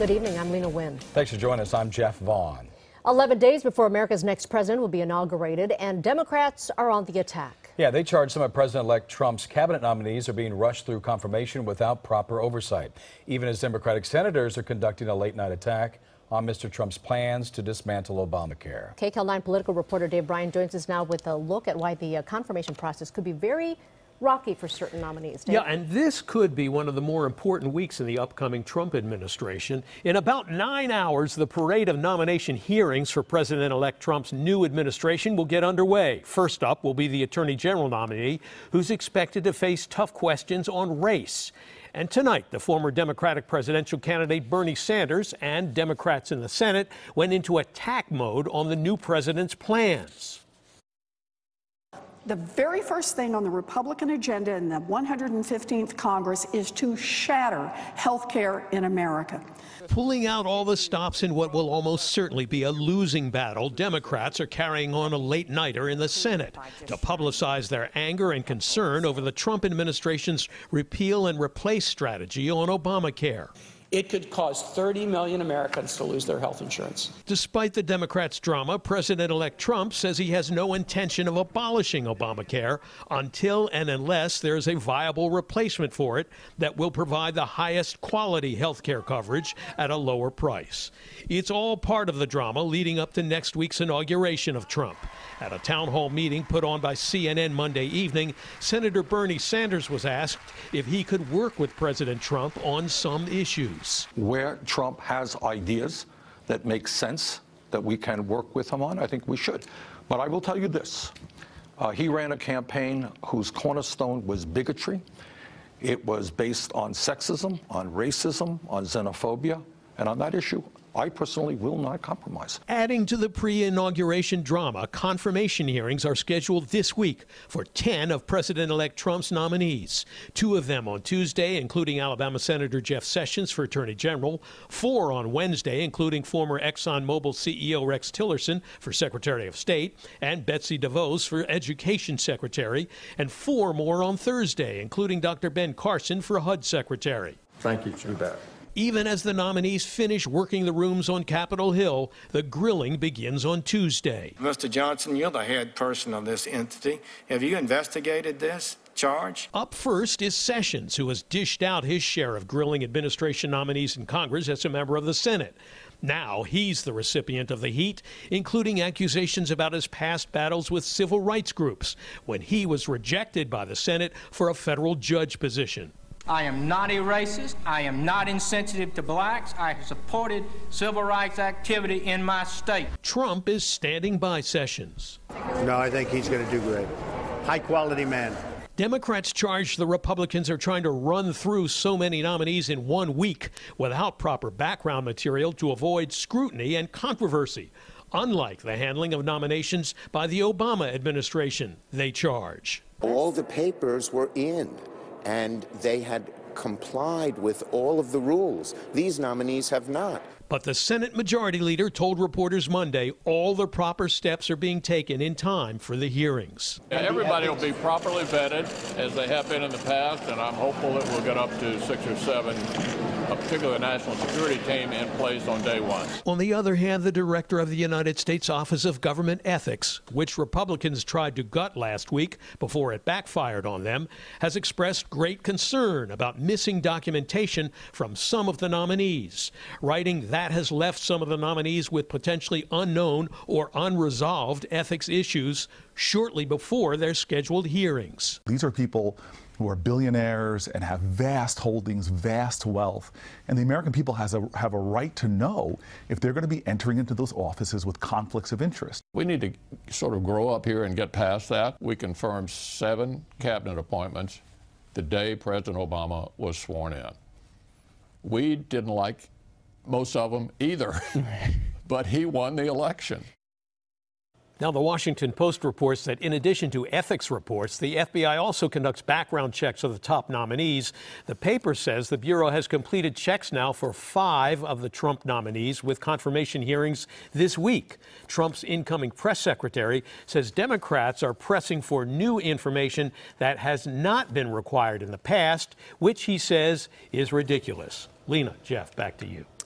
Good evening. I'm Lena Wynn. Thanks for joining us. I'm Jeff Vaughn. 11 days before America's next president will be inaugurated, and Democrats are on the attack. Yeah, they charge some of President-elect Trump's cabinet nominees are being rushed through confirmation without proper oversight, even as Democratic senators are conducting a late-night attack on Mr. Trump's plans to dismantle Obamacare. KCAL 9 political reporter Bryan joins us now with a look at why the confirmation process could be very rocky for certain nominees. Dave? Yeah, and this could be one of the more important weeks in the upcoming Trump administration. In about 9 hours, the parade of nomination hearings for President-elect Trump's new administration will get underway. First up will be the Attorney General nominee, who's expected to face tough questions on race. And tonight, the former Democratic presidential candidate Bernie Sanders and Democrats in the Senate went into attack mode on the new president's plans. The very first thing on the Republican agenda in the 115th Congress is to shatter health care in America. Pulling out all the stops in what will almost certainly be a losing battle, Democrats are carrying on a late-nighter in the Senate to publicize their anger and concern over the Trump administration's repeal and replace strategy on Obamacare. It could cause 30 million Americans to lose their health insurance. Despite the Democrats' drama, President-elect Trump says he has no intention of abolishing Obamacare until and unless there's a viable replacement for it that will provide the highest quality health care coverage at a lower price. It's all part of the drama leading up to next week's inauguration of Trump. At a town hall meeting put on by CNN Monday evening, Senator Bernie Sanders was asked if he could work with President Trump on some issues. Where Trump has ideas that make sense that we can work with him on, I think we should. But I will tell you this. He ran a campaign whose cornerstone was bigotry. It was based on sexism, on racism, on xenophobia. And on that issue, I personally will not compromise. Adding to the pre-inauguration drama, confirmation hearings are scheduled this week for 10 of President-elect Trump's nominees. 2 of them on Tuesday, including Alabama Senator Jeff Sessions for Attorney General. 4 on Wednesday, including former ExxonMobil CEO Rex Tillerson for Secretary of State and Betsy DeVos for Education Secretary. And 4 more on Thursday, including Dr. Ben Carson for HUD Secretary. Thank you. You bet. Even as the nominees finish working the rooms on Capitol Hill, the grilling begins on Tuesday. Mr. Johnson, you're the head person of this entity. Have you investigated this charge? Up first is Sessions, who has dished out his share of grilling administration nominees in Congress as a member of the Senate. Now he's the recipient of the heat, including accusations about his past battles with civil rights groups when he was rejected by the Senate for a federal judge position. I am not a racist. I am not insensitive to blacks. I have supported civil rights activity in my state. Trump is standing by Sessions. No, I think he's going to do great. High-quality man. Democrats charge the Republicans are trying to run through so many nominees in 1 week without proper background material to avoid scrutiny and controversy, unlike the handling of nominations by the Obama administration, they charge. All the papers were in, and they had complied with all of the rules. These nominees have not. But the Senate Majority Leader told reporters Monday all the proper steps are being taken in time for the hearings. Everybody will be properly vetted, as they have been in the past, and I'm hopeful that we'll get up to 6 or 7, a particular national security team in place on day 1. On the other hand, the director of the United States Office of Government Ethics, which Republicans tried to gut last week before it backfired on them, has expressed great concern about missing documentation from some of the nominees, writing that has left some of the nominees with potentially unknown or unresolved ethics issues shortly before their scheduled hearings. These are people who are billionaires and have vast holdings, vast wealth, and the American people have a right to know if they're going to be entering into those offices with conflicts of interest. We need to sort of grow up here and get past that. We confirmed 7 cabinet appointments the day President Obama was sworn in. We didn't like most of them either, but he won the election. Now, the Washington Post reports that in addition to ethics reports, the FBI also conducts background checks of the top nominees. The paper says the Bureau has completed checks now for 5 of the Trump nominees with confirmation hearings this week. Trump's incoming press secretary says Democrats are pressing for new information that has not been required in the past, which he says is ridiculous. Lena, Jeff, back to you.